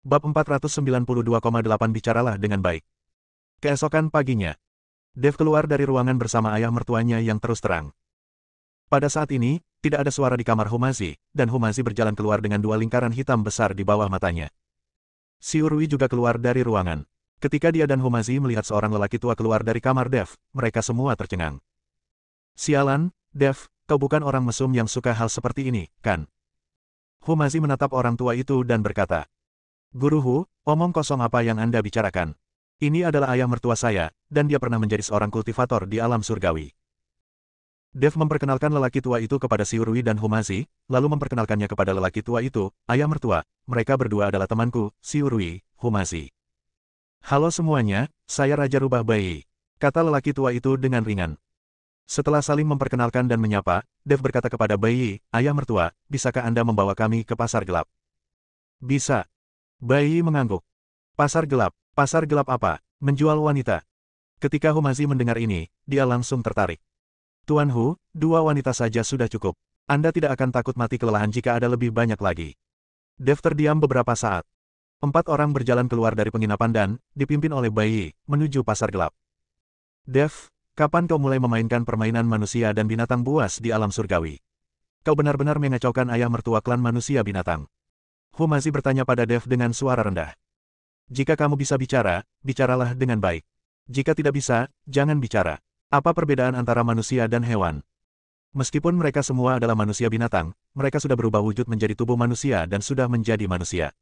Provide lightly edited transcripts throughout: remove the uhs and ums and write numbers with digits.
Bab 492,8 Bicaralah dengan baik. Keesokan paginya, Dev keluar dari ruangan bersama ayah mertuanya yang terus terang. Pada saat ini, tidak ada suara di kamar Humazi, dan Humazi berjalan keluar dengan dua lingkaran hitam besar di bawah matanya. Xiurui juga keluar dari ruangan. Ketika dia dan Humazi melihat seorang lelaki tua keluar dari kamar Dev, mereka semua tercengang. Sialan, Dev, kau bukan orang mesum yang suka hal seperti ini, kan? Humazi menatap orang tua itu dan berkata, Guru Hu, omong kosong apa yang Anda bicarakan? Ini adalah ayah mertua saya, dan dia pernah menjadi seorang kultivator di alam surgawi. Dev memperkenalkan lelaki tua itu kepada Xiurui dan Humazi, lalu memperkenalkannya kepada lelaki tua itu, ayah mertua, mereka berdua adalah temanku, Xiurui, Humazi. Halo semuanya, saya Raja Rubah Bayi, kata lelaki tua itu dengan ringan. Setelah saling memperkenalkan dan menyapa, Dev berkata kepada Bayi, ayah mertua, bisakah Anda membawa kami ke pasar gelap? Bisa. Bayi mengangguk. Pasar gelap apa? Menjual wanita. Ketika Humazi mendengar ini, dia langsung tertarik. Tuan Hu, 2 wanita saja sudah cukup. Anda tidak akan takut mati kelelahan jika ada lebih banyak lagi. Dev terdiam beberapa saat. 4 orang berjalan keluar dari penginapan dan, dipimpin oleh Bayi, menuju pasar gelap. Dev, kapan kau mulai memainkan permainan manusia dan binatang buas di alam surgawi? Kau benar-benar mengacaukan ayah mertua klan manusia binatang. Humazi bertanya pada Dev dengan suara rendah. Jika kamu bisa bicara, bicaralah dengan baik. Jika tidak bisa, jangan bicara. Apa perbedaan antara manusia dan hewan? Meskipun mereka semua adalah manusia binatang, mereka sudah berubah wujud menjadi tubuh manusia dan sudah menjadi manusia.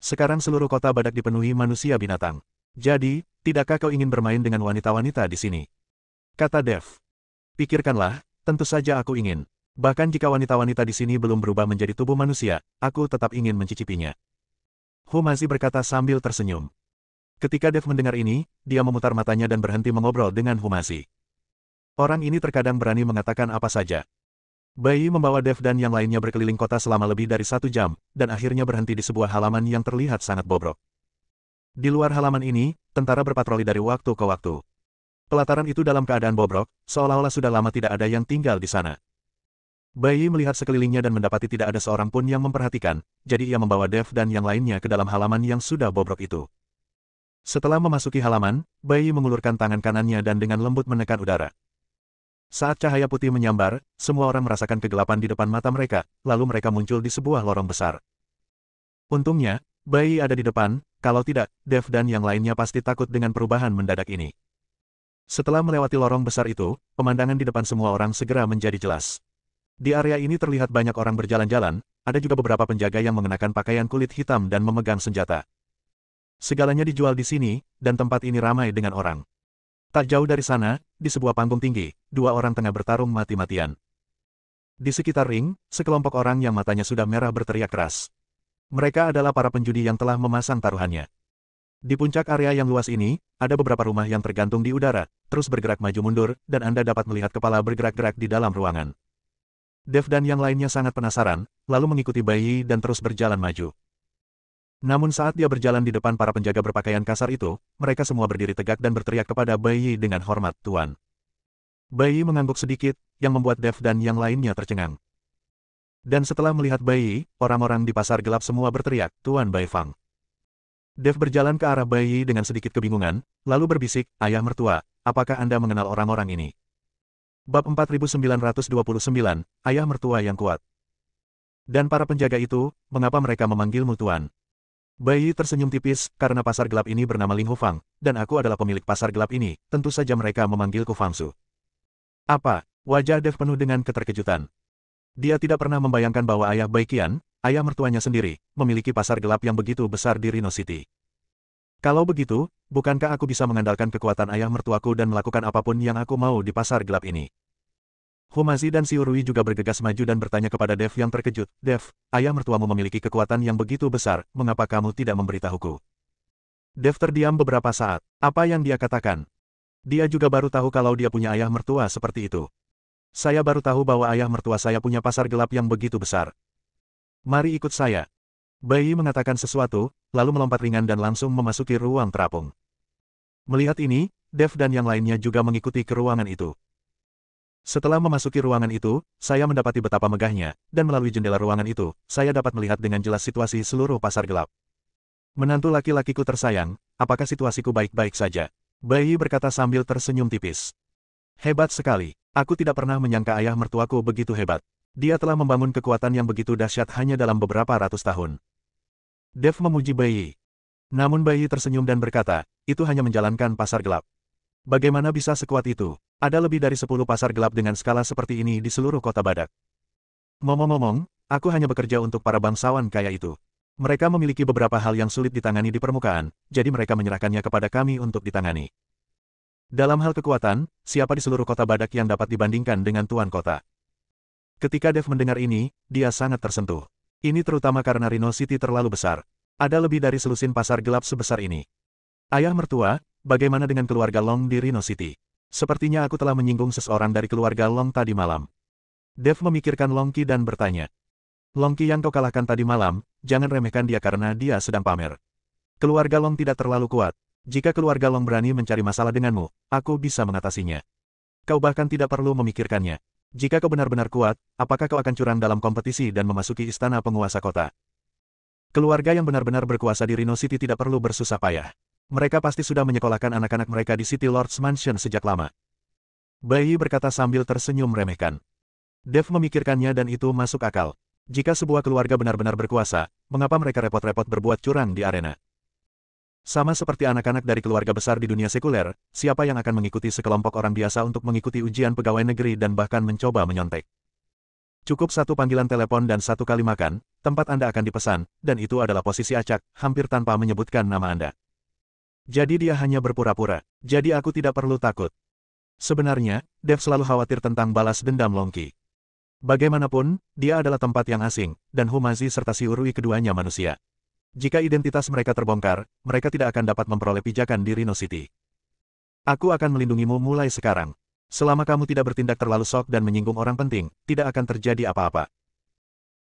Sekarang seluruh kota Badak dipenuhi manusia binatang. Jadi, tidakkah kau ingin bermain dengan wanita-wanita di sini? Kata Dev. Pikirkanlah, tentu saja aku ingin. Bahkan jika wanita-wanita di sini belum berubah menjadi tubuh manusia, aku tetap ingin mencicipinya. Humazi berkata sambil tersenyum. Ketika Dev mendengar ini, dia memutar matanya dan berhenti mengobrol dengan Humazi. Orang ini terkadang berani mengatakan apa saja. Bayi membawa Dev dan yang lainnya berkeliling kota selama lebih dari 1 jam, dan akhirnya berhenti di sebuah halaman yang terlihat sangat bobrok. Di luar halaman ini, tentara berpatroli dari waktu ke waktu. Pelataran itu dalam keadaan bobrok, seolah-olah sudah lama tidak ada yang tinggal di sana. Bayi melihat sekelilingnya dan mendapati tidak ada seorang pun yang memperhatikan, jadi ia membawa Dev dan yang lainnya ke dalam halaman yang sudah bobrok itu. Setelah memasuki halaman, Bayi mengulurkan tangan kanannya dan dengan lembut menekan udara. Saat cahaya putih menyambar, semua orang merasakan kegelapan di depan mata mereka, lalu mereka muncul di sebuah lorong besar. Untungnya, Bayi ada di depan, kalau tidak, Dev dan yang lainnya pasti takut dengan perubahan mendadak ini. Setelah melewati lorong besar itu, pemandangan di depan semua orang segera menjadi jelas. Di area ini terlihat banyak orang berjalan-jalan, ada juga beberapa penjaga yang mengenakan pakaian kulit hitam dan memegang senjata. Segalanya dijual di sini, dan tempat ini ramai dengan orang. Tak jauh dari sana, di sebuah panggung tinggi, 2 orang tengah bertarung mati-matian. Di sekitar ring, sekelompok orang yang matanya sudah merah berteriak keras. Mereka adalah para penjudi yang telah memasang taruhannya. Di puncak area yang luas ini, ada beberapa rumah yang tergantung di udara, terus bergerak maju mundur, dan Anda dapat melihat kepala bergerak-gerak di dalam ruangan. Dev dan yang lainnya sangat penasaran, lalu mengikuti Bayi dan terus berjalan maju. Namun saat dia berjalan di depan para penjaga berpakaian kasar itu, mereka semua berdiri tegak dan berteriak kepada Bayi dengan hormat, Tuan. Bayi mengangguk sedikit, yang membuat Dev dan yang lainnya tercengang. Dan setelah melihat Bayi, orang-orang di pasar gelap semua berteriak, Tuan Bai Fang. Dev berjalan ke arah Bayi dengan sedikit kebingungan, lalu berbisik, ayah mertua, apakah Anda mengenal orang-orang ini? Bab 4929, Ayah Mertua yang Kuat. Dan para penjaga itu, mengapa mereka memanggilmu Tuan? Bayi tersenyum tipis, karena pasar gelap ini bernama Ling Hufang, dan aku adalah pemilik pasar gelap ini, tentu saja mereka memanggilku Fangsu. Apa? Wajah Dev penuh dengan keterkejutan. Dia tidak pernah membayangkan bahwa ayah Baikian, ayah mertuanya sendiri, memiliki pasar gelap yang begitu besar di Rhino City. Kalau begitu, bukankah aku bisa mengandalkan kekuatan ayah mertuaku dan melakukan apapun yang aku mau di pasar gelap ini? Humazi dan Xiurui juga bergegas maju dan bertanya kepada Dev yang terkejut, Dev, ayah mertuamu memiliki kekuatan yang begitu besar, mengapa kamu tidak memberitahuku? Dev terdiam beberapa saat. Apa yang dia katakan? Dia juga baru tahu kalau dia punya ayah mertua seperti itu. Saya baru tahu bahwa ayah mertua saya punya pasar gelap yang begitu besar. Mari ikut saya. Bayi mengatakan sesuatu, lalu melompat ringan dan langsung memasuki ruang terapung. Melihat ini, Dev dan yang lainnya juga mengikuti ke ruangan itu. Setelah memasuki ruangan itu, saya mendapati betapa megahnya, dan melalui jendela ruangan itu, saya dapat melihat dengan jelas situasi seluruh pasar gelap. Menantu laki-lakiku tersayang, apakah situasiku baik-baik saja? Bai berkata sambil tersenyum tipis. Hebat sekali. Aku tidak pernah menyangka ayah mertuaku begitu hebat. Dia telah membangun kekuatan yang begitu dahsyat hanya dalam beberapa ratus tahun. Dev memuji Bai. Namun Bai tersenyum dan berkata, itu hanya menjalankan pasar gelap. Bagaimana bisa sekuat itu? Ada lebih dari 10 pasar gelap dengan skala seperti ini di seluruh kota Badak. Ngomong-ngomong, aku hanya bekerja untuk para bangsawan kaya itu. Mereka memiliki beberapa hal yang sulit ditangani di permukaan, jadi mereka menyerahkannya kepada kami untuk ditangani. Dalam hal kekuatan, siapa di seluruh kota Badak yang dapat dibandingkan dengan Tuan Kota? Ketika Dev mendengar ini, dia sangat tersentuh. Ini terutama karena Rhino City terlalu besar. Ada lebih dari selusin pasar gelap sebesar ini. Ayah mertua, bagaimana dengan keluarga Long di Rhino City? Sepertinya aku telah menyinggung seseorang dari keluarga Long tadi malam. Dev memikirkan Long Qi dan bertanya. Long Qi yang kau kalahkan tadi malam, jangan remehkan dia karena dia sedang pamer. Keluarga Long tidak terlalu kuat. Jika keluarga Long berani mencari masalah denganmu, aku bisa mengatasinya. Kau bahkan tidak perlu memikirkannya. Jika kau benar-benar kuat, apakah kau akan curang dalam kompetisi dan memasuki istana penguasa kota? Keluarga yang benar-benar berkuasa di Rhino City tidak perlu bersusah payah. Mereka pasti sudah menyekolahkan anak-anak mereka di City Lord's Mansion sejak lama. Bai berkata sambil tersenyum meremehkan. Dev memikirkannya dan itu masuk akal. Jika sebuah keluarga benar-benar berkuasa, mengapa mereka repot-repot berbuat curang di arena? Sama seperti anak-anak dari keluarga besar di dunia sekuler, siapa yang akan mengikuti sekelompok orang biasa untuk mengikuti ujian pegawai negeri dan bahkan mencoba menyontek? Cukup satu panggilan telepon dan satu kali makan, tempat Anda akan dipesan, dan itu adalah posisi acak, hampir tanpa menyebutkan nama Anda. Jadi dia hanya berpura-pura, jadi aku tidak perlu takut. Sebenarnya, Dev selalu khawatir tentang balas dendam Long Qi. Bagaimanapun, dia adalah tempat yang asing, dan Humazi serta si Urui keduanya manusia. Jika identitas mereka terbongkar, mereka tidak akan dapat memperoleh pijakan di Rhino City. Aku akan melindungimu mulai sekarang. Selama kamu tidak bertindak terlalu sok dan menyinggung orang penting, tidak akan terjadi apa-apa.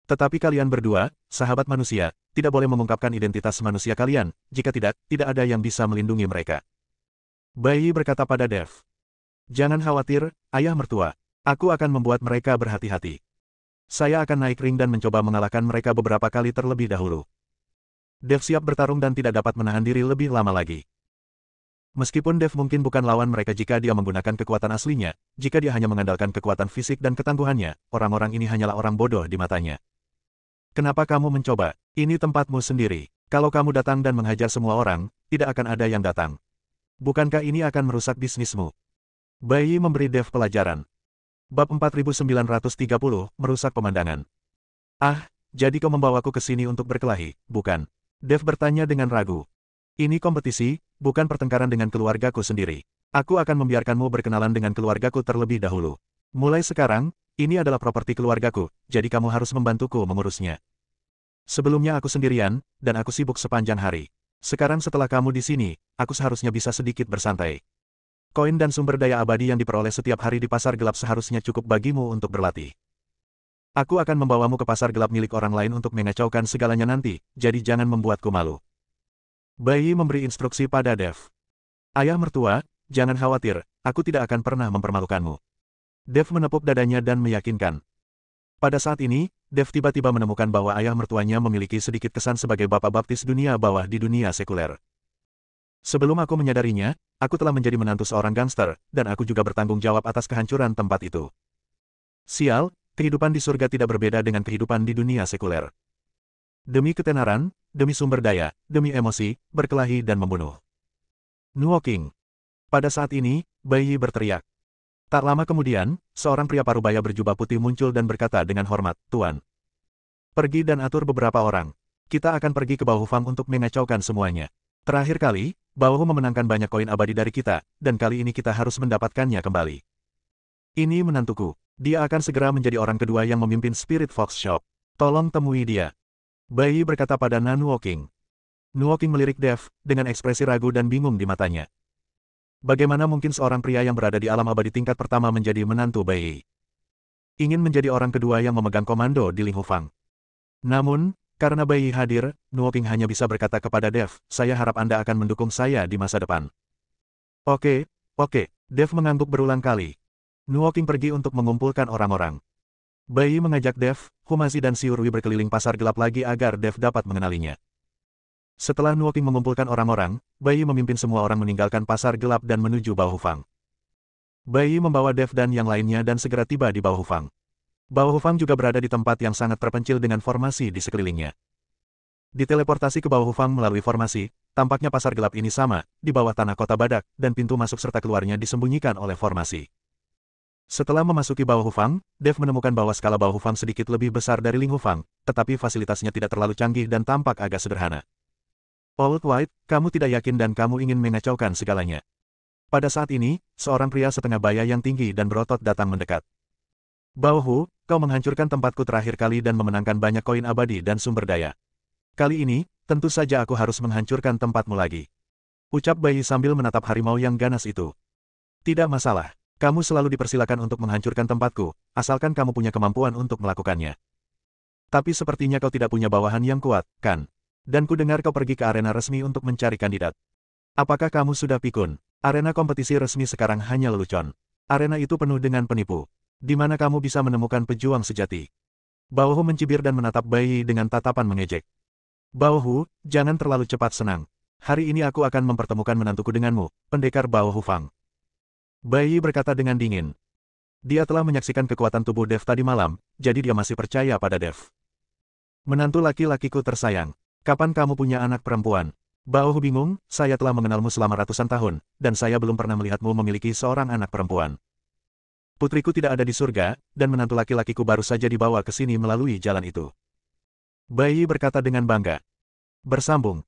Tetapi kalian berdua, sahabat manusia, tidak boleh mengungkapkan identitas manusia kalian, jika tidak, tidak ada yang bisa melindungi mereka. Bai berkata pada Dev. Jangan khawatir, ayah mertua. Aku akan membuat mereka berhati-hati. Saya akan naik ring dan mencoba mengalahkan mereka beberapa kali terlebih dahulu. Dev siap bertarung dan tidak dapat menahan diri lebih lama lagi. Meskipun Dev mungkin bukan lawan mereka jika dia menggunakan kekuatan aslinya, jika dia hanya mengandalkan kekuatan fisik dan ketangguhannya, orang-orang ini hanyalah orang bodoh di matanya. Kenapa kamu mencoba? Ini tempatmu sendiri. Kalau kamu datang dan menghajar semua orang, tidak akan ada yang datang. Bukankah ini akan merusak bisnismu? Bai memberi Dev pelajaran. Bab 4930, merusak pemandangan. Ah, jadi kau membawaku ke sini untuk berkelahi, bukan? Dev bertanya dengan ragu. Ini kompetisi, bukan pertengkaran dengan keluargaku sendiri. Aku akan membiarkanmu berkenalan dengan keluargaku terlebih dahulu. Mulai sekarang, ini adalah properti keluargaku, jadi kamu harus membantuku mengurusnya. Sebelumnya aku sendirian, dan aku sibuk sepanjang hari. Sekarang setelah kamu di sini, aku seharusnya bisa sedikit bersantai. Koin dan sumber daya abadi yang diperoleh setiap hari di pasar gelap seharusnya cukup bagimu untuk berlatih. Aku akan membawamu ke pasar gelap milik orang lain untuk mengacaukan segalanya nanti, jadi jangan membuatku malu. Bai memberi instruksi pada Dev. Ayah mertua, jangan khawatir, aku tidak akan pernah mempermalukanmu. Dev menepuk dadanya dan meyakinkan. Pada saat ini, Dev tiba-tiba menemukan bahwa ayah mertuanya memiliki sedikit kesan sebagai bapak baptis dunia bawah di dunia sekuler. Sebelum aku menyadarinya, aku telah menjadi menantu seorang gangster, dan aku juga bertanggung jawab atas kehancuran tempat itu. Sial, kehidupan di surga tidak berbeda dengan kehidupan di dunia sekuler. Demi ketenaran, demi sumber daya, demi emosi, berkelahi dan membunuh. Nuoking. Pada saat ini, Bai berteriak. Tak lama kemudian, seorang pria parubaya berjubah putih muncul dan berkata dengan hormat, Tuan. Pergi dan atur beberapa orang. Kita akan pergi ke Baohufang untuk mengacaukan semuanya. Terakhir kali, Baohu memenangkan banyak koin abadi dari kita, dan kali ini kita harus mendapatkannya kembali. Ini menantuku. Dia akan segera menjadi orang kedua yang memimpin Spirit Fox Shop. Tolong temui dia. Bai berkata pada Nuoking. Nuoking melirik Dev, dengan ekspresi ragu dan bingung di matanya. Bagaimana mungkin seorang pria yang berada di alam abadi tingkat pertama menjadi menantu Bai? Ingin menjadi orang kedua yang memegang komando di Linghufang. Namun, karena Bai hadir, Nuoking hanya bisa berkata kepada Dev, saya harap Anda akan mendukung saya di masa depan. Oke, Dev mengangguk berulang kali. Nuoking pergi untuk mengumpulkan orang-orang. Bai mengajak Dev, Humazi dan Siurui berkeliling pasar gelap lagi agar Dev dapat mengenalinya. Setelah Nuoking mengumpulkan orang-orang, Bai Yi memimpin semua orang meninggalkan pasar gelap dan menuju Bao Hufang. Bai Yi membawa Dev dan yang lainnya dan segera tiba di Bao Hufang. Bao Hufang juga berada di tempat yang sangat terpencil dengan formasi di sekelilingnya. Diteleportasi ke Bao Hufang melalui formasi, tampaknya pasar gelap ini sama, di bawah tanah kota badak, dan pintu masuk serta keluarnya disembunyikan oleh formasi. Setelah memasuki Bao Hufang, Dev menemukan bahwa skala Bao Hufang sedikit lebih besar dari Ling Hufang, tetapi fasilitasnya tidak terlalu canggih dan tampak agak sederhana. Old White, kamu tidak yakin dan kamu ingin mengacaukan segalanya. Pada saat ini, seorang pria setengah baya yang tinggi dan berotot datang mendekat. Bao Hu, kau menghancurkan tempatku terakhir kali dan memenangkan banyak koin abadi dan sumber daya. Kali ini, tentu saja aku harus menghancurkan tempatmu lagi. Ucap Bai Yi sambil menatap harimau yang ganas itu. Tidak masalah, kamu selalu dipersilakan untuk menghancurkan tempatku, asalkan kamu punya kemampuan untuk melakukannya. Tapi sepertinya kau tidak punya bawahan yang kuat, kan? Dan ku dengar kau pergi ke arena resmi untuk mencari kandidat. Apakah kamu sudah pikun? Arena kompetisi resmi sekarang hanya lelucon. Arena itu penuh dengan penipu. Di mana kamu bisa menemukan pejuang sejati? Bao Hu mencibir dan menatap Bai Yi dengan tatapan mengejek. Bao Hu, jangan terlalu cepat senang. Hari ini aku akan mempertemukan menantuku denganmu, pendekar Bao Hufang. Bai Yi berkata dengan dingin. Dia telah menyaksikan kekuatan tubuh Dev tadi malam, jadi dia masih percaya pada Dev. Menantu laki-lakiku tersayang, kapan kamu punya anak perempuan? Bao Hu bingung, saya telah mengenalmu selama ratusan tahun, dan saya belum pernah melihatmu memiliki seorang anak perempuan. Putriku tidak ada di surga, dan menantu laki-lakiku baru saja dibawa ke sini melalui jalan itu. Bai Yi berkata dengan bangga. Bersambung,